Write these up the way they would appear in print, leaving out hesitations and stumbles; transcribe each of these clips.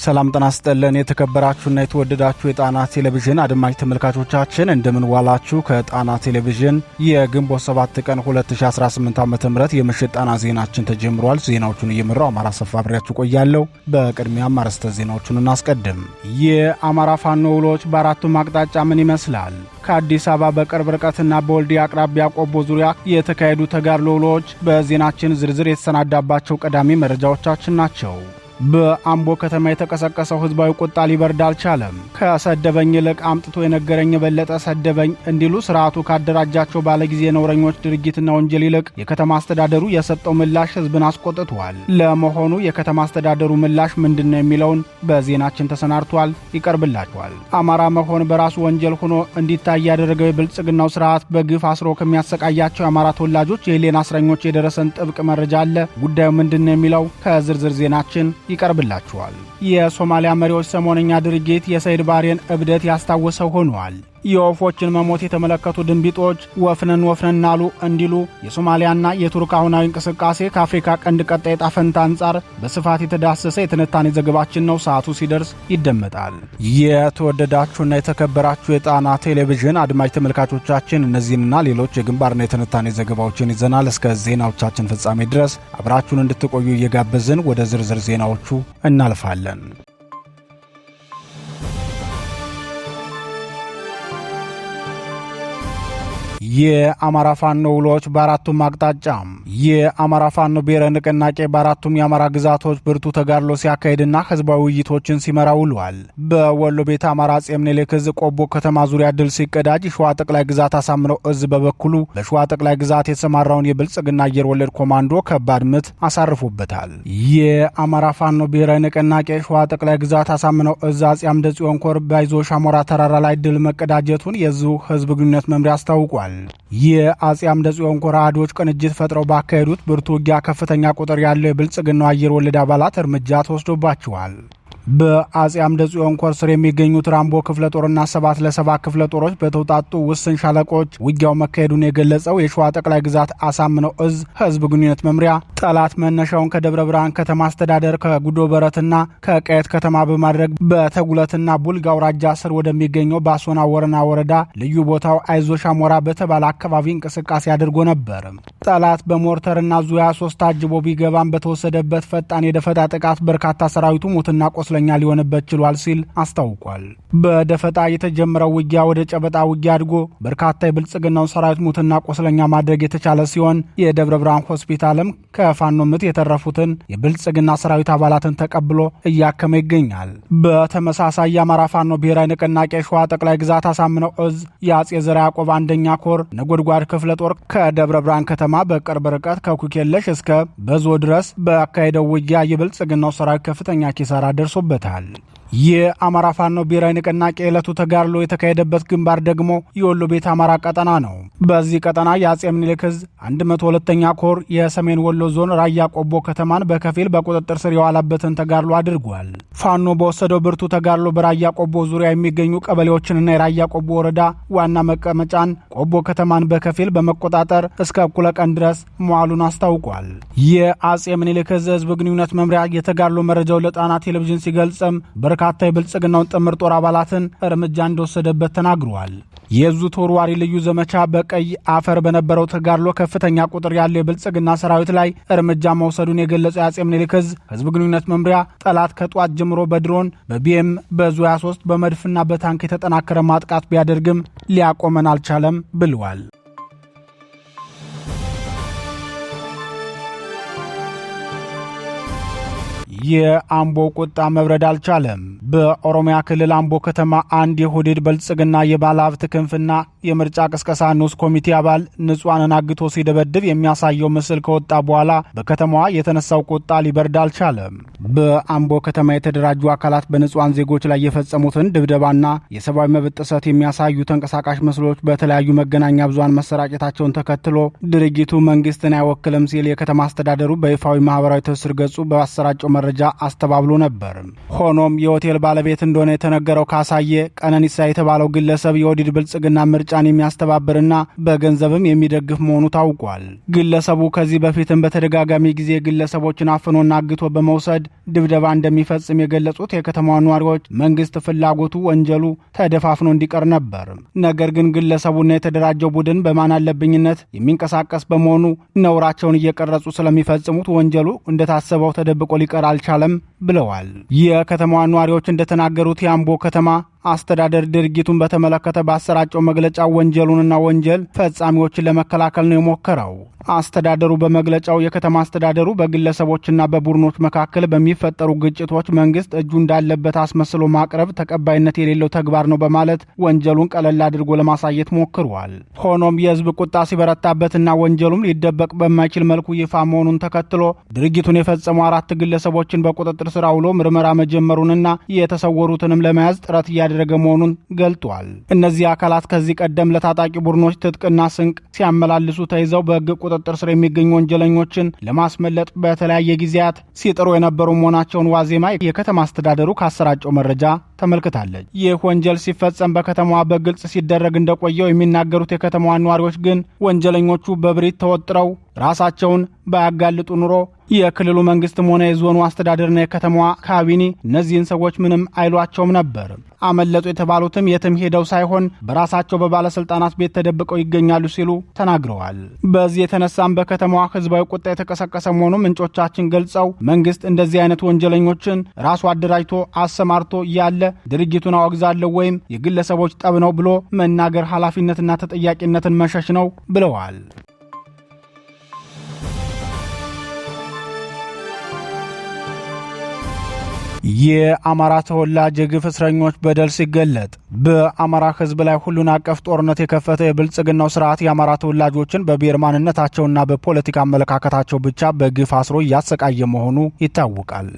ሰላም ጤና ይስጥልን የተከበራችሁና የተወደዳችሁ የጣና ቴሌቪዥን አድማጭ ተመልካቾቻችን እንደምን ዋላችሁ። ከጣና ቴሌቪዥን የግንቦት 7 ቀን 2018 ዓ.ም የምሽት ጣና ዜናችን ተጀምሯል። ዜናዎቹን እየመራው አማራ ሰፋ አብሬያችሁ ቆያለሁ። በቅድሚያም አርዕስተ ዜናዎቹን እናስቀድም። የአማራ ፋኖ ውሎች በአራቱም አቅጣጫ ምን ይመስላል? ከአዲስ አበባ በቅርብ ርቀትና በወልዲያ አቅራቢያ ቆቦ ዙሪያ የተካሄዱ ተጋድሎ ውሎች በዜናችን ዝርዝር የተሰናዳባቸው ቀዳሚ መረጃዎቻችን ናቸው። በአምቦ ከተማ የተቀሰቀሰው ህዝባዊ ቁጣ ሊበርድ አልቻለም። ከሰደበኝ ይልቅ አምጥቶ የነገረኝ የበለጠ ሰደበኝ እንዲሉ ስርዓቱ ካደራጃቸው ባለጊዜ ነውረኞች ድርጊትና ወንጀል ይልቅ የከተማ አስተዳደሩ የሰጠው ምላሽ ህዝብን አስቆጥቷል። ለመሆኑ የከተማ አስተዳደሩ ምላሽ ምንድነው የሚለውን በዜናችን ተሰናድቷል፣ ይቀርብላችኋል። አማራ መሆን በራሱ ወንጀል ሆኖ እንዲታይ ያደረገው የብልጽግናው ስርዓት በግፍ አስሮ ከሚያሰቃያቸው የአማራ ተወላጆች የህሊና እስረኞች የደረሰን ጥብቅ መረጃ አለ። ጉዳዩ ምንድነው የሚለው ከዝርዝር ዜናችን ይቀርብላችኋል። የሶማሊያ መሪዎች ሰሞነኛ ድርጊት የሰይድ ባሬን እብደት ያስታወሰው ሆኗል። የወፎችን መሞት የተመለከቱ ድንቢጦች ወፍነን አሉ እንዲሉ የሶማሊያና የቱርክ አሁናዊ እንቅስቃሴ ከአፍሪካ ቀንድ ቀጣይ ዕጣ ፈንታ አንጻር በስፋት የተዳሰሰ የትንታኔ ዘገባችን ነው። ሰዓቱ ሲደርስ ይደመጣል። የተወደዳችሁና የተከበራችሁ የጣና ቴሌቪዥን አድማጭ ተመልካቾቻችን እነዚህንና ሌሎች የግንባርና የትንታኔ ዘገባዎችን ይዘናል። እስከ ዜናዎቻችን ፍጻሜ ድረስ አብራችሁን እንድትቆዩ እየጋበዝን ወደ ዝርዝር ዜናዎቹ እናልፋለን። የአማራ ፋኖ ውሎች በአራቱም አቅጣጫ። የአማራ ፋኖ ብሔራዊ ንቅናቄ በአራቱም የአማራ ግዛቶች ብርቱ ተጋድሎ ሲያካሄድና ህዝባዊ ውይይቶችን ሲመራ ውሏል። በወሎ ቤተ አማራ አፄ ምኒልክ ዕዝ ቆቦ ከተማ ዙሪያ ድል ሲቀዳጅ፣ ሸዋ ጠቅላይ ግዛት አሳምነው ዕዝ በበኩሉ በሸዋ ጠቅላይ ግዛት የተሰማራውን የብልጽግና አየር ወለድ ኮማንዶ ከባድ ምት አሳርፎበታል። የአማራ ፋኖ ብሔራዊ ንቅናቄ ሸዋ ጠቅላይ ግዛት አሳምነው ዕዝ አፄ አምደ ጽዮን ኮር ባይዞ ሻሞራ ተራራ ላይ ድል መቀዳጀቱን የዕዙ ህዝብ ግንኙነት መምሪያ አስታውቋል። የአፄ አምደ ጽዮን ኮር አህዶች ቅንጅት ፈጥረው ባካሄዱት ብርቱ ውጊያ ከፍተኛ ቁጥር ያለው የብልጽግናው አየር ወለድ አባላት እርምጃ ተወስዶባቸዋል። በአፄ አምደ ጽዮን ኮር ስር የሚገኙት ራምቦ ክፍለ ጦርና 7 ለ7 ክፍለ ጦሮች በተውጣጡ ውስን ሻለቆች ውጊያው መካሄዱን የገለጸው የሸዋ ጠቅላይ ግዛት አሳምነው ዕዝ ህዝብ ግንኙነት መምሪያ ጠላት መነሻውን ከደብረ ብርሃን ከተማ አስተዳደር ከጉዶ በረትና ከቀየት ከተማ በማድረግ በተጉለትና ቡልጋ አውራጃ ስር ወደሚገኘው ባሶና ወረና ወረዳ ልዩ ቦታው አይዞ ሻሞራ በተባለ አካባቢ እንቅስቃሴ አድርጎ ነበር። ጠላት በሞርተርና ዙ 23 ታጅቦ ቢገባም በተወሰደበት ፈጣን የደፈጣ ጥቃት በርካታ ሰራዊቱ ሞትና ቆስለኛ ሊሆንበት ችሏል ሲል አስታውቋል። በደፈጣ የተጀመረው ውጊያ ወደ ጨበጣ ውጊያ አድጎ በርካታ የብልጽግናው ሰራዊት ሞትና ቆስለኛ ማድረግ የተቻለ ሲሆን የደብረ ብርሃን ሆስፒታልም ከፋኖ ምት የተረፉትን የብልጽግና ሰራዊት አባላትን ተቀብሎ እያከመ ይገኛል። በተመሳሳይ የአማራ ፋኖ ብሔራዊ ንቅናቄ ሸዋ ጠቅላይ ግዛት አሳምነው ዕዝ የአፄ ዘርዓ ያዕቆብ አንደኛ ኮር ነጎድጓድ ክፍለ ጦር ከደብረ ብርሃን ከተማ በቅርብ ርቀት ከኩኬለሽ እስከ በዞ ድረስ በአካሄደው ውጊያ የብልጽግናው ሰራዊት ከፍተኛ ኪሳራ ደርሶበታል። የአማራ ፋኖ ብሔራዊ ንቅናቄ ዕለቱ ተጋድሎ የተካሄደበት ግንባር ደግሞ የወሎ ቤት አማራ ቀጠና ነው። በዚህ ቀጠና የአፄ ምኒልክ ዕዝ 102ኛ ኮር የሰሜን ወሎ ዞን ራያ ቆቦ ከተማን በከፊል በቁጥጥር ስር የዋለበትን ተጋድሎ አድርጓል። ፋኖ በወሰደው ብርቱ ተጋድሎ በራያ ቆቦ ዙሪያ የሚገኙ ቀበሌዎችንና የራያ ቆቦ ወረዳ ዋና መቀመጫን ቆቦ ከተማን በከፊል በመቆጣጠር እስከ እኩለ ቀን ድረስ መዋሉን አስታውቋል። የአፄ ምኒልክ ዕዝ ህዝብ ግንኙነት መምሪያ የተጋድሎ መረጃው ለጣና ቴሌቪዥን ሲገልጽም በርካታ የብልጽግናውን ጥምር ጦር አባላትን እርምጃ እንደወሰደበት ተናግሯል። የዕዙ ተወርዋሪ ልዩ ዘመቻ በቀይ አፈር በነበረው ተጋድሎ ከፍተኛ ቁጥር ያለው የብልጽግና ሰራዊት ላይ እርምጃ መውሰዱን የገለጸው የአፄ ምኒልክ ዕዝ ህዝብ ግንኙነት መምሪያ ጠላት ከጧት ጀምሮ በድሮን በቢኤም በዙ 23 በመድፍና በታንክ የተጠናከረ ማጥቃት ቢያደርግም ሊያቆመን አልቻለም ብለዋል። የአምቦ ቁጣ መብረድ አልቻለም። በኦሮሚያ ክልል አምቦ ከተማ አንድ የሁዲድ ብልጽግና የባለ ሀብት ክንፍና የምርጫ ቅስቀሳ ንዑስ ኮሚቴ አባል ንጹሃንን አግቶ ሲደበድብ የሚያሳየው ምስል ከወጣ በኋላ በከተማዋ የተነሳው ቁጣ ሊበርድ አልቻለም። በአምቦ ከተማ የተደራጁ አካላት በንጹሃን ዜጎች ላይ የፈጸሙትን ድብደባና የሰብአዊ መብት ጥሰት የሚያሳዩ ተንቀሳቃሽ ምስሎች በተለያዩ መገናኛ ብዙሃን መሰራጨታቸውን ተከትሎ ድርጊቱ መንግስትን አይወክልም ሲል የከተማ አስተዳደሩ በይፋዊ ማህበራዊ ትስስር ገጹ በአሰራጨው መረጃ መረጃ አስተባብሎ ነበር። ሆኖም የሆቴል ባለቤት እንደሆነ የተነገረው ካሳዬ ቀነኒሳ የተባለው ግለሰብ የኦህዴድ ብልጽግና ምርጫን የሚያስተባብርና በገንዘብም የሚደግፍ መሆኑ ታውቋል። ግለሰቡ ከዚህ በፊትም በተደጋጋሚ ጊዜ ግለሰቦችን አፍኖና አግቶ በመውሰድ ድብደባ እንደሚፈጽም የገለጹት የከተማዋ ነዋሪዎች መንግስት ፍላጎቱ ወንጀሉ ተደፋፍኖ እንዲቀር ነበር። ነገር ግን ግለሰቡና የተደራጀው ቡድን በማን አለብኝነት የሚንቀሳቀስ በመሆኑ ነውራቸውን እየቀረጹ ስለሚፈጽሙት ወንጀሉ እንደታሰበው ተደብቆ ሊቀር አልቻለም ብለዋል። የከተማዋ ነዋሪዎች እንደተናገሩት የአምቦ ከተማ አስተዳደር ድርጊቱን በተመለከተ ባሰራጨው መግለጫ ወንጀሉንና ወንጀል ፈጻሚዎችን ለመከላከል ነው የሞከረው። አስተዳደሩ በመግለጫው የከተማ አስተዳደሩ በግለሰቦችና በቡድኖች መካከል በሚፈጠሩ ግጭቶች መንግስት እጁ እንዳለበት አስመስሎ ማቅረብ ተቀባይነት የሌለው ተግባር ነው በማለት ወንጀሉን ቀለል አድርጎ ለማሳየት ሞክሯል። ሆኖም የህዝብ ቁጣ ሲበረታበትና ወንጀሉም ሊደበቅ በማይችል መልኩ ይፋ መሆኑን ተከትሎ ድርጊቱን የፈጸሙ 4 ግለሰቦችን በቁጥጥር ስር አውሎ ምርመራ መጀመሩንና የተሰወሩትንም ለመያዝ ጥረት እያደረገ መሆኑን ገልጧል። እነዚህ አካላት ከዚህ ቀደም ለታጣቂ ቡድኖች ትጥቅና ስንቅ ሲያመላልሱ ተይዘው በህግ ቁጥጥር ስር የሚገኙ ወንጀለኞችን ለማስመለጥ በተለያየ ጊዜያት ሲጥሩ የነበሩ መሆናቸውን ዋዜማ የከተማ አስተዳደሩ ካሰራጨው መረጃ ተመልክታለች። ይህ ወንጀል ሲፈጸም በከተማዋ በግልጽ ሲደረግ እንደቆየው የሚናገሩት የከተማዋ ነዋሪዎች ግን ወንጀለኞቹ በብሪት ተወጥረው ራሳቸውን ባያጋልጡ ኑሮ የክልሉ መንግስትም ሆነ የዞኑ አስተዳደርና የከተማዋ ካቢኔ እነዚህን ሰዎች ምንም አይሏቸውም ነበር። አመለጡ የተባሉትም የትም ሄደው ሳይሆን በራሳቸው በባለስልጣናት ቤት ተደብቀው ይገኛሉ ሲሉ ተናግረዋል። በዚህ የተነሳም በከተማዋ ህዝባዊ ቁጣ የተቀሰቀሰ መሆኑ ምንጮቻችን ገልጸው መንግስት እንደዚህ አይነት ወንጀለኞችን ራሱ አደራጅቶ አሰማርቶ ያለ ድርጊቱን አወግዛለሁ ወይም የግለሰቦች ጠብ ነው ብሎ መናገር ኃላፊነትና ተጠያቂነትን መሸሽ ነው ብለዋል። የአማራ ተወላጅ የግፍ እስረኞች በደል ሲገለጥ በአማራ ህዝብ ላይ ሁሉን አቀፍ ጦርነት የከፈተ የብልጽግናው ስርዓት የአማራ ተወላጆችን በብሔር ማንነታቸውና በፖለቲካ አመለካከታቸው ብቻ በግፍ አስሮ እያሰቃየ መሆኑ ይታወቃል።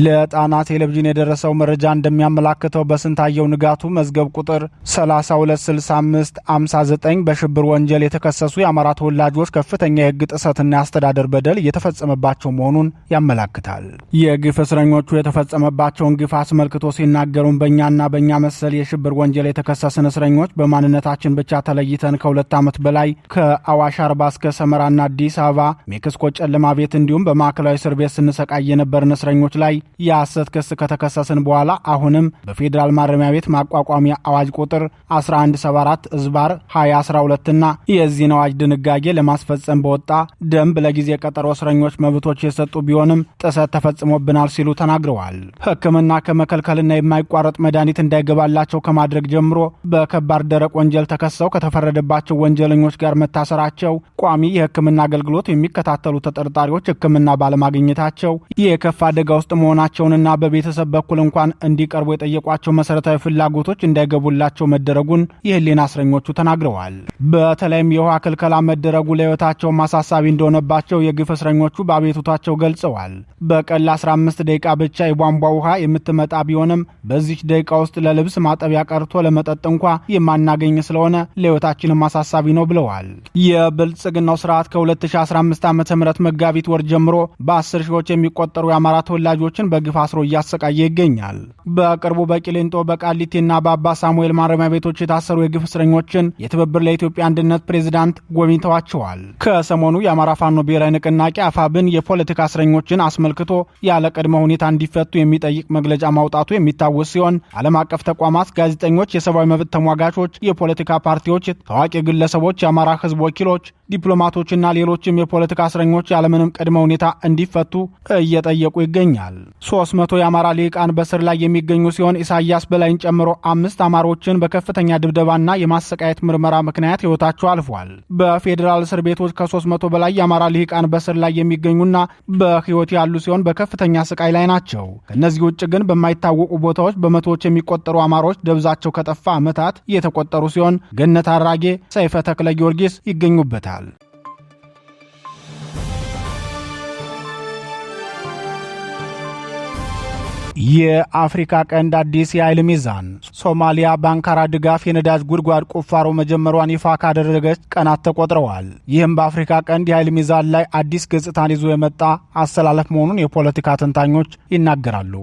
ለጣና ቴሌቪዥን የደረሰው መረጃ እንደሚያመላክተው በስንታየው ንጋቱ መዝገብ ቁጥር 326559 በሽብር ወንጀል የተከሰሱ የአማራ ተወላጆች ከፍተኛ የህግ ጥሰትና የአስተዳደር በደል እየተፈጸመባቸው መሆኑን ያመላክታል። የግፍ እስረኞቹ የተፈጸመባቸውን ግፍ አስመልክቶ ሲናገሩም በእኛና በእኛ መሰል የሽብር ወንጀል የተከሰስን እስረኞች በማንነታችን ብቻ ተለይተን ከ2 ዓመት በላይ ከአዋሽ አርባ እስከ ሰመራና አዲስ አበባ ሜክሲኮ ጨለማ ቤት እንዲሁም በማዕከላዊ እስር ቤት ስንሰቃይ የነበርን እስረኞች ላይ የሐሰት ክስ ከተከሰስን በኋላ አሁንም በፌዴራል ማረሚያ ቤት ማቋቋሚያ አዋጅ ቁጥር 1174 ዝባር 2012ና የዚህን አዋጅ ድንጋጌ ለማስፈጸም በወጣ ደንብ ለጊዜ ቀጠሮ እስረኞች መብቶች የሰጡ ቢሆንም ጥሰት ተፈጽሞብናል ሲሉ ተናግረዋል። ሕክምና ከመከልከልና የማይቋረጥ መድኃኒት እንዳይገባላቸው ከማድረግ ጀምሮ በከባድ ደረቅ ወንጀል ተከሰው ከተፈረደባቸው ወንጀለኞች ጋር መታሰራቸው፣ ቋሚ የሕክምና አገልግሎት የሚከታተሉ ተጠርጣሪዎች ሕክምና ባለማግኘታቸው የከፋ አደጋ ውስጥ መሆናቸውንና በቤተሰብ በኩል እንኳን እንዲቀርቡ የጠየቋቸው መሰረታዊ ፍላጎቶች እንዳይገቡላቸው መደረጉን የህሊና እስረኞቹ ተናግረዋል። በተለይም የውሃ ክልከላ መደረጉ ለህይወታቸው ማሳሳቢ እንደሆነባቸው የግፍ እስረኞቹ በአቤቱታቸው ገልጸዋል። በቀን ለ15 ደቂቃ ብቻ የቧንቧ ውሃ የምትመጣ ቢሆንም በዚህ ደቂቃ ውስጥ ለልብስ ማጠቢያ ቀርቶ ለመጠጥ እንኳ የማናገኝ ስለሆነ ለህይወታችንም አሳሳቢ ነው ብለዋል። የብልጽግናው ስርዓት ከ2015 ዓ.ም መጋቢት ወር ጀምሮ በ10 ሺዎች የሚቆጠሩ የአማራ ተወላጆችን በግፍ አስሮ እያሰቃየ ይገኛል። በቅርቡ በቂሊንጦ በቃሊቲና በአባ ሳሙኤል ማረሚያ ቤቶች የታሰሩ የግፍ እስረኞችን የትብብር ለኢትዮጵያ አንድነት ፕሬዝዳንት ጎብኝተዋቸዋል። ከሰሞኑ የአማራ ፋኖ ብሔራዊ ንቅናቄ አፋብን የፖለቲካ እስረኞችን አስመልክቶ ያለ ቅድመ ሁኔታ እንዲፈቱ የሚጠይቅ መግለጫ ማውጣቱ የሚታወስ ሲሆን ዓለም አቀፍ ተቋማት፣ ጋዜጠኞች፣ የሰብአዊ መብት ተሟጋቾች፣ የፖለቲካ ፓርቲዎች፣ ታዋቂ ግለሰቦች፣ የአማራ ህዝብ ወኪሎች፣ ዲፕሎማቶችና ሌሎችም የፖለቲካ እስረኞች ያለምንም ቅድመ ሁኔታ እንዲፈቱ እየጠየቁ ይገኛል። 300 የአማራ ልሂቃን በስር ላይ የሚገኙ ሲሆን ኢሳያስ በላይን ጨምሮ 5 አማሮችን በከፍተኛ ድብደባና የማሰቃየት ምርመራ ምክንያት ህይወታቸው አልፏል። በፌዴራል እስር ቤቶች ከ300 በላይ የአማራ ልሂቃን በስር ላይ የሚገኙና በህይወት ያሉ ሲሆን በከፍተኛ ስቃይ ላይ ናቸው። ከነዚህ ውጭ ግን በማይታወቁ ቦታዎች በመቶዎች የሚቆጠሩ አማሮች ደብዛቸው ከጠፋ ዓመታት የተቆጠሩ ሲሆን ገነት አራጌ፣ ሰይፈ ተክለ ጊዮርጊስ ይገኙበታል። የአፍሪካ ቀንድ አዲስ የኃይል ሚዛን። ሶማሊያ በአንካራ ድጋፍ የነዳጅ ጉድጓድ ቁፋሮ መጀመሯን ይፋ ካደረገች ቀናት ተቆጥረዋል። ይህም በአፍሪካ ቀንድ የኃይል ሚዛን ላይ አዲስ ገጽታን ይዞ የመጣ አሰላለፍ መሆኑን የፖለቲካ ተንታኞች ይናገራሉ።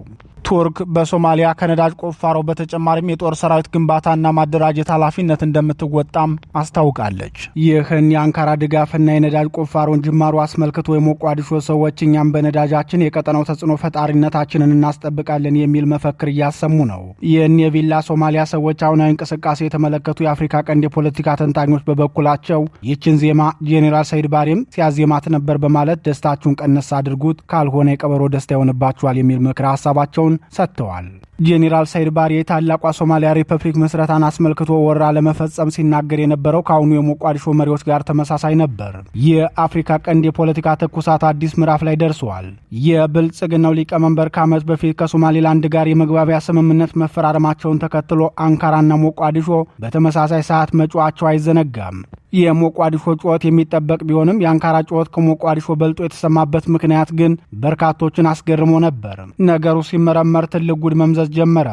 ቱርክ በሶማሊያ ከነዳጅ ቁፋሮ በተጨማሪም የጦር ሰራዊት ግንባታና ማደራጀት ኃላፊነት እንደምትወጣም አስታውቃለች። ይህን የአንካራ ድጋፍና የነዳጅ ቁፋሮን ጅማሩ አስመልክቶ የሞቃዲሾ ሰዎች እኛም በነዳጃችን የቀጠናው ተጽዕኖ ፈጣሪነታችንን እናስጠብቃለን የሚል መፈክር እያሰሙ ነው። ይህን የቪላ ሶማሊያ ሰዎች አሁናዊ እንቅስቃሴ የተመለከቱ የአፍሪካ ቀንድ የፖለቲካ ተንታኞች በበኩላቸው ይችን ዜማ ጄኔራል ሰይድ ባሬም ሲያዜማት ነበር በማለት ደስታችሁን ቀነስ አድርጉት፣ ካልሆነ የቀበሮ ደስታ ይሆንባችኋል የሚል ምክረ ሀሳባቸውን ሰጥተዋል። ጄኔራል ሰይድ ባሬ ታላቋ ሶማሊያ ሪፐብሊክ መስረታን አስመልክቶ ወራ ለመፈጸም ሲናገር የነበረው ከአሁኑ የሞቃዲሾ መሪዎች ጋር ተመሳሳይ ነበር። የአፍሪካ ቀንድ የፖለቲካ ትኩሳት አዲስ ምዕራፍ ላይ ደርሰዋል። የብልጽግናው ሊቀመንበር ከዓመት በፊት ከሶማሌላንድ ጋር የመግባቢያ ስምምነት መፈራረማቸውን ተከትሎ አንካራና ሞቃዲሾ በተመሳሳይ ሰዓት መጫዋቸው አይዘነጋም። የሞቃዲሾ ጩኸት የሚጠበቅ ቢሆንም የአንካራ ጩኸት ከሞቃዲሾ በልጦ የተሰማበት ምክንያት ግን በርካቶችን አስገርሞ ነበር። ነገሩ ሲመረመር ትልቅ ጉድ መምዘዝ ጀመረ።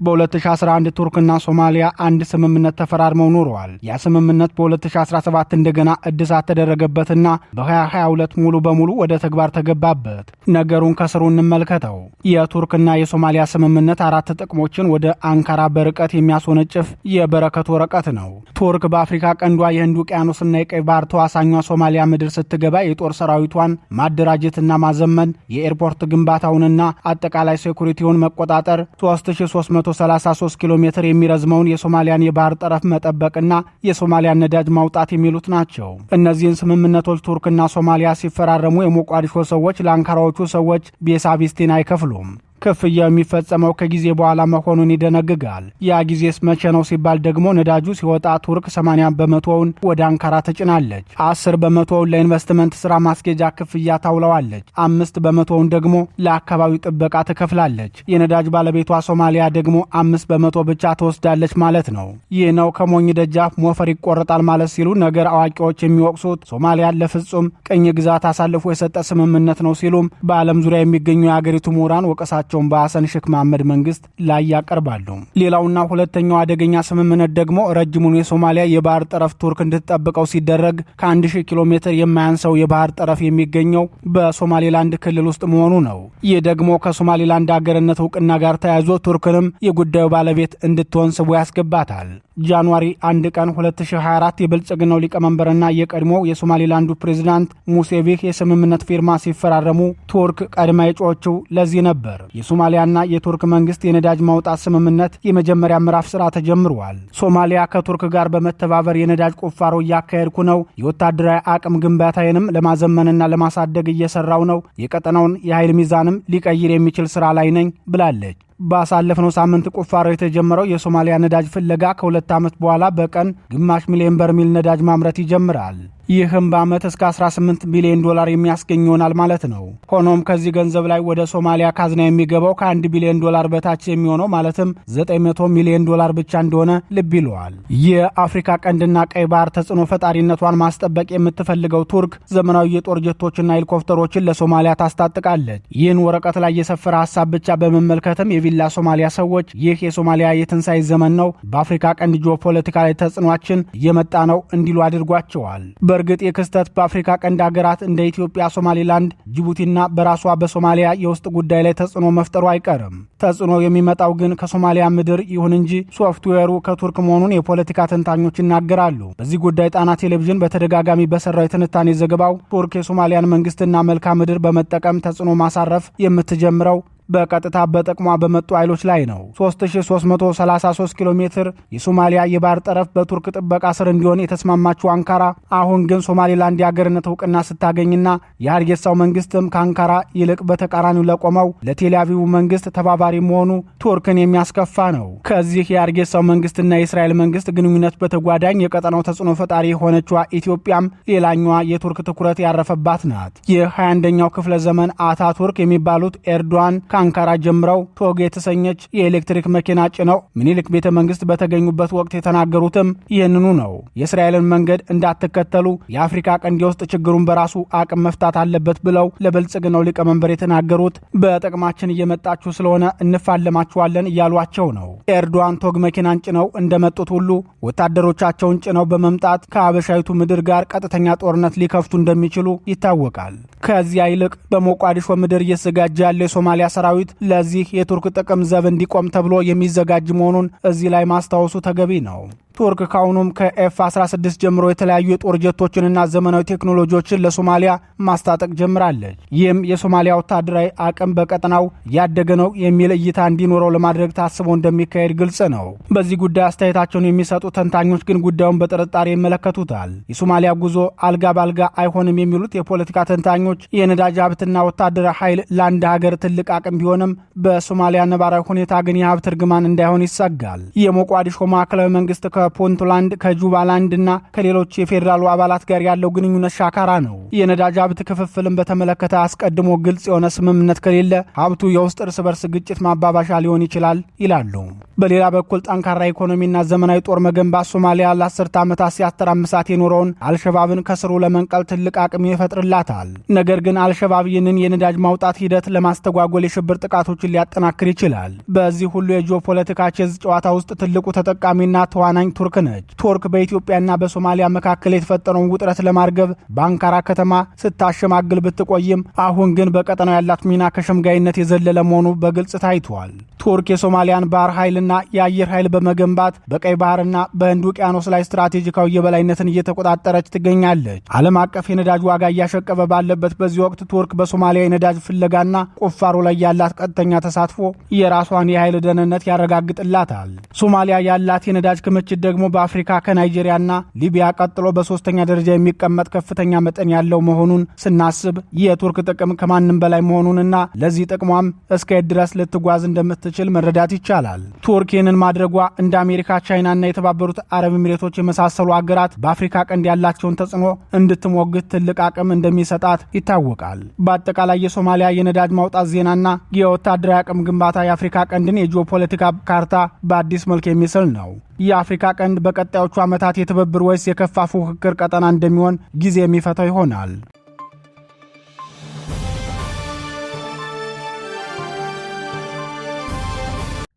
በ2011 ቱርክና ሶማሊያ አንድ ስምምነት ተፈራርመው ኖረዋል። ያ ስምምነት በ2017 እንደገና እድሳት ተደረገበትና በ2022 ሙሉ በሙሉ ወደ ተግባር ተገባበት። ነገሩን ከስሩ እንመልከተው። የቱርክና የሶማሊያ ስምምነት አራት ጥቅሞችን ወደ አንካራ በርቀት የሚያስወነጭፍ የበረከት ወረቀት ነው። ቱርክ በአፍሪካ ቀንዷ የህንድ ውቅያኖስና የቀይ ባህር ተዋሳኟ ሶማሊያ ምድር ስትገባ የጦር ሰራዊቷን ማደራጀትና ማዘመን፣ የኤርፖርት ግንባታውንና አጠቃላይ ሴኩሪቲውን መቆጣጠር፣ 3333 ኪሎ ሜትር የሚረዝመውን የሶማሊያን የባህር ጠረፍ መጠበቅና የሶማሊያን ነዳጅ ማውጣት የሚሉት ናቸው። እነዚህን ስምምነቶች ቱርክና ሶማሊያ ሲፈራረሙ የሞቃዲሾ ሰዎች ለአንካራዎቹ ሰዎች ቤሳቢስቲን አይከፍሉም። ክፍያው የሚፈጸመው ከጊዜ በኋላ መሆኑን ይደነግጋል። ያ ጊዜስ መቼ ነው ሲባል ደግሞ ነዳጁ ሲወጣ ቱርክ 80 በመቶውን ወደ አንካራ ትጭናለች። 10 በመቶውን ለኢንቨስትመንት ስራ ማስኬጃ ክፍያ ታውለዋለች። 5 በመቶውን ደግሞ ለአካባቢው ጥበቃ ትከፍላለች። የነዳጅ ባለቤቷ ሶማሊያ ደግሞ 5 በመቶ ብቻ ትወስዳለች ማለት ነው። ይህ ነው ከሞኝ ደጃፍ ሞፈር ይቆረጣል ማለት ሲሉ ነገር አዋቂዎች የሚወቅሱት ሶማሊያን ለፍጹም ቅኝ ግዛት አሳልፎ የሰጠ ስምምነት ነው ሲሉም በዓለም ዙሪያ የሚገኙ የአገሪቱ ምሁራን ወቀሳቸው በሐሰን ሼክ መሐመድ መንግስት ላይ ያቀርባሉ። ሌላውና ሁለተኛው አደገኛ ስምምነት ደግሞ ረጅሙን የሶማሊያ የባህር ጠረፍ ቱርክ እንድትጠብቀው ሲደረግ ከ1000 ኪሎ ሜትር የማያንሰው የባህር ጠረፍ የሚገኘው በሶማሌላንድ ክልል ውስጥ መሆኑ ነው። ይህ ደግሞ ከሶማሌላንድ አገርነት እውቅና ጋር ተያይዞ ቱርክንም የጉዳዩ ባለቤት እንድትሆን ስቦ ያስገባታል። ጃንዋሪ 1 ቀን 2024 የብልጽግናው ሊቀመንበርና የቀድሞው የሶማሌላንዱ ፕሬዝዳንት ሙሴቪህ የስምምነት ፊርማ ሲፈራረሙ ቱርክ ቀድማ የጮኸችው ለዚህ ነበር። የሶማሊያና የቱርክ መንግስት የነዳጅ ማውጣት ስምምነት የመጀመሪያ ምዕራፍ ስራ ተጀምሯል። ሶማሊያ ከቱርክ ጋር በመተባበር የነዳጅ ቁፋሮ እያካሄድኩ ነው፣ የወታደራዊ አቅም ግንባታዬንም ለማዘመንና ለማሳደግ እየሰራው ነው፣ የቀጠናውን የኃይል ሚዛንም ሊቀይር የሚችል ስራ ላይ ነኝ ብላለች። ባሳለፍነው ሳምንት ቁፋሮ የተጀመረው የሶማሊያ ነዳጅ ፍለጋ ከ2 ዓመት በኋላ በቀን ግማሽ ሚሊዮን በርሜል ነዳጅ ማምረት ይጀምራል። ይህም በዓመት እስከ 18 ቢሊዮን ዶላር የሚያስገኝ ይሆናል ማለት ነው። ሆኖም ከዚህ ገንዘብ ላይ ወደ ሶማሊያ ካዝና የሚገባው ከ1 ቢሊዮን ዶላር በታች የሚሆነው ማለትም 900 ሚሊዮን ዶላር ብቻ እንደሆነ ልብ ይለዋል። የአፍሪካ ቀንድና ቀይ ባህር ተጽዕኖ ፈጣሪነቷን ማስጠበቅ የምትፈልገው ቱርክ ዘመናዊ የጦር ጀቶችና ሄሊኮፕተሮችን ለሶማሊያ ታስታጥቃለች። ይህን ወረቀት ላይ የሰፈረ ሀሳብ ብቻ በመመልከትም የቪላ ሶማሊያ ሰዎች ይህ የሶማሊያ የትንሣኤ ዘመን ነው፣ በአፍሪካ ቀንድ ጂኦፖለቲካ ላይ ተጽዕኗችን እየመጣ ነው እንዲሉ አድርጓቸዋል። በእርግጥ የክስተት በአፍሪካ ቀንድ ሀገራት እንደ ኢትዮጵያ፣ ሶማሌላንድ፣ ጅቡቲና በራሷ በሶማሊያ የውስጥ ጉዳይ ላይ ተጽዕኖ መፍጠሩ አይቀርም። ተጽዕኖ የሚመጣው ግን ከሶማሊያ ምድር ይሁን እንጂ ሶፍትዌሩ ከቱርክ መሆኑን የፖለቲካ ተንታኞች ይናገራሉ። በዚህ ጉዳይ ጣና ቴሌቪዥን በተደጋጋሚ በሰራው የትንታኔ ዘገባው ቱርክ የሶማሊያን መንግስትና መልክዓ ምድር በመጠቀም ተጽዕኖ ማሳረፍ የምትጀምረው በቀጥታ በጥቅሟ በመጡ ኃይሎች ላይ ነው። 3333 ኪሎ ሜትር የሶማሊያ የባህር ጠረፍ በቱርክ ጥበቃ ስር እንዲሆን የተስማማችው አንካራ አሁን ግን ሶማሌላንድ የአገርነት እውቅና ስታገኝና የሀርጌሳው መንግስትም ከአንካራ ይልቅ በተቃራኒው ለቆመው ለቴልአቪቭ መንግስት ተባባሪ መሆኑ ቱርክን የሚያስከፋ ነው። ከዚህ የሀርጌሳው መንግስትና የእስራኤል መንግስት ግንኙነት በተጓዳኝ የቀጠናው ተጽዕኖ ፈጣሪ የሆነችዋ ኢትዮጵያም ሌላኛዋ የቱርክ ትኩረት ያረፈባት ናት። የ21ኛው ክፍለ ዘመን አታቱርክ የሚባሉት ኤርዶዋን ከአንካራ ጀምረው ቶግ የተሰኘች የኤሌክትሪክ መኪና ጭነው ምኒልክ ቤተ መንግስት በተገኙበት ወቅት የተናገሩትም ይህንኑ ነው። የእስራኤልን መንገድ እንዳትከተሉ፣ የአፍሪካ ቀንድ የውስጥ ችግሩን በራሱ አቅም መፍታት አለበት ብለው ለብልጽግናው ሊቀመንበር የተናገሩት በጥቅማችን እየመጣችሁ ስለሆነ እንፋለማችኋለን እያሏቸው ነው። ኤርዶዋን ቶግ መኪናን ጭነው እንደመጡት ሁሉ ወታደሮቻቸውን ጭነው በመምጣት ከአበሻይቱ ምድር ጋር ቀጥተኛ ጦርነት ሊከፍቱ እንደሚችሉ ይታወቃል። ከዚያ ይልቅ በሞቃዲሾ ምድር እየተዘጋጀ ያለው የሶማሊያ ሰራዊት ለዚህ የቱርክ ጥቅም ዘብ እንዲቆም ተብሎ የሚዘጋጅ መሆኑን እዚህ ላይ ማስታወሱ ተገቢ ነው። ቱርክ ካሁኑም ከኤፍ-16 ጀምሮ የተለያዩ የጦር ጀቶችንና ዘመናዊ ቴክኖሎጂዎችን ለሶማሊያ ማስታጠቅ ጀምራለች። ይህም የሶማሊያ ወታደራዊ አቅም በቀጠናው ያደገ ነው የሚል እይታ እንዲኖረው ለማድረግ ታስቦ እንደሚካሄድ ግልጽ ነው። በዚህ ጉዳይ አስተያየታቸውን የሚሰጡ ተንታኞች ግን ጉዳዩን በጥርጣሬ ይመለከቱታል። የሶማሊያ ጉዞ አልጋ ባልጋ አይሆንም የሚሉት የፖለቲካ ተንታኞች የነዳጅ ሀብትና ወታደራዊ ኃይል ለአንድ ሀገር ትልቅ አቅም ቢሆንም በሶማሊያ ነባራዊ ሁኔታ ግን የሀብት እርግማን እንዳይሆን ይሰጋል። የሞቃዲሾ ማዕከላዊ መንግስት ከፑንትላንድ ከጁባላንድ እና ከሌሎች የፌዴራሉ አባላት ጋር ያለው ግንኙነት ሻካራ ነው። የነዳጅ ሀብት ክፍፍልን በተመለከተ አስቀድሞ ግልጽ የሆነ ስምምነት ከሌለ ሀብቱ የውስጥ እርስ በርስ ግጭት ማባባሻ ሊሆን ይችላል ይላሉ። በሌላ በኩል ጠንካራ ኢኮኖሚና ዘመናዊ ጦር መገንባት ሶማሊያ ለ10 ዓመታት ሲያተራምሳት የኖረውን አልሸባብን ከስሩ ለመንቀል ትልቅ አቅም ይፈጥርላታል። ነገር ግን አልሸባብ ይህንን የነዳጅ ማውጣት ሂደት ለማስተጓጎል የሽብር ጥቃቶችን ሊያጠናክር ይችላል። በዚህ ሁሉ የጂኦፖለቲካ ቼዝ ጨዋታ ውስጥ ትልቁ ተጠቃሚና ተዋናኝ ቱርክ ነች። ቱርክ በኢትዮጵያና በሶማሊያ መካከል የተፈጠረውን ውጥረት ለማርገብ በአንካራ ከተማ ስታሸማግል ብትቆይም አሁን ግን በቀጠናው ያላት ሚና ከሸምጋይነት የዘለለ መሆኑ በግልጽ ታይቷል። ቱርክ የሶማሊያን ባህር ኃይልና የአየር ኃይል በመገንባት በቀይ ባህርና በህንድ ውቅያኖስ ላይ ስትራቴጂካዊ የበላይነትን እየተቆጣጠረች ትገኛለች። ዓለም አቀፍ የነዳጅ ዋጋ እያሸቀበ ባለበት በዚህ ወቅት ቱርክ በሶማሊያ የነዳጅ ፍለጋና ቁፋሮ ላይ ያላት ቀጥተኛ ተሳትፎ የራሷን የኃይል ደህንነት ያረጋግጥላታል። ሶማሊያ ያላት የነዳጅ ክምችት ደግሞ በአፍሪካ ከናይጄሪያና ሊቢያ ቀጥሎ በሶስተኛ ደረጃ የሚቀመጥ ከፍተኛ መጠን ያለው መሆኑን ስናስብ የቱርክ ጥቅም ከማንም በላይ መሆኑንና ለዚህ ጥቅሟም እስከ የት ድረስ ልትጓዝ እንደምትችል መረዳት ይቻላል። ቱርክ ይህንን ማድረጓ እንደ አሜሪካ፣ ቻይናና የተባበሩት አረብ ኤሚሬቶች የመሳሰሉ አገራት በአፍሪካ ቀንድ ያላቸውን ተጽዕኖ እንድትሞግት ትልቅ አቅም እንደሚሰጣት ይታወቃል። በአጠቃላይ የሶማሊያ የነዳጅ ማውጣት ዜናና የወታደራዊ አቅም ግንባታ የአፍሪካ ቀንድን የጂኦፖለቲካ ካርታ በአዲስ መልክ የሚስል ነው። የአፍሪካ ቀንድ በቀጣዮቹ ዓመታት የትብብር ወይስ የከፋ ፉክክር ቀጠና እንደሚሆን ጊዜ የሚፈታው ይሆናል።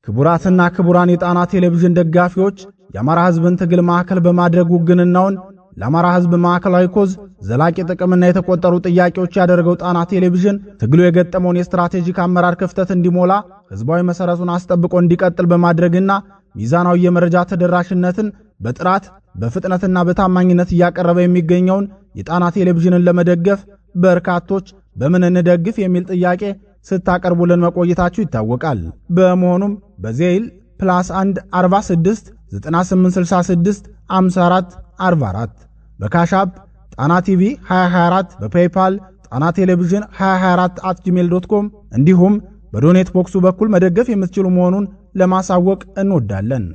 ክቡራትና ክቡራን የጣና ቴሌቪዥን ደጋፊዎች የአማራ ሕዝብን ትግል ማዕከል በማድረግ ውግንናውን ለአማራ ሕዝብ ማዕከላዊ ኮዝ ዘላቂ ጥቅምና የተቆጠሩ ጥያቄዎች ያደረገው ጣና ቴሌቪዥን ትግሉ የገጠመውን የስትራቴጂክ አመራር ክፍተት እንዲሞላ ሕዝባዊ መሰረቱን አስጠብቆ እንዲቀጥል በማድረግና ሚዛናዊ የመረጃ ተደራሽነትን በጥራት በፍጥነትና በታማኝነት እያቀረበ የሚገኘውን የጣና ቴሌቪዥንን ለመደገፍ በርካቶች በምን እንደግፍ የሚል ጥያቄ ስታቀርቡልን መቆየታችሁ ይታወቃል። በመሆኑም በዜል +1 46 9866 54 44 በካሻፕ ጣና ቲቪ 2024 በፔይፓል ጣና ቴሌቪዥን 2024@gmail.com እንዲሁም በዶኔት ቦክሱ በኩል መደገፍ የምትችሉ መሆኑን ለማሳወቅ እንወዳለን።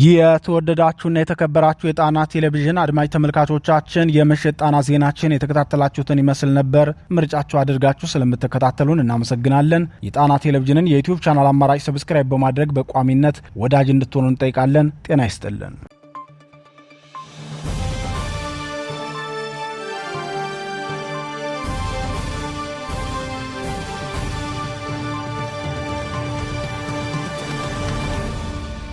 የተወደዳችሁና የተከበራችሁ የጣና ቴሌቪዥን አድማጭ ተመልካቾቻችን የምሽት ጣና ዜናችን የተከታተላችሁትን ይመስል ነበር። ምርጫችሁ አድርጋችሁ ስለምትከታተሉን እናመሰግናለን። የጣና ቴሌቪዥንን የዩቲዩብ ቻናል አማራጭ ሰብስክራይብ በማድረግ በቋሚነት ወዳጅ እንድትሆኑ እንጠይቃለን። ጤና ይስጥልን።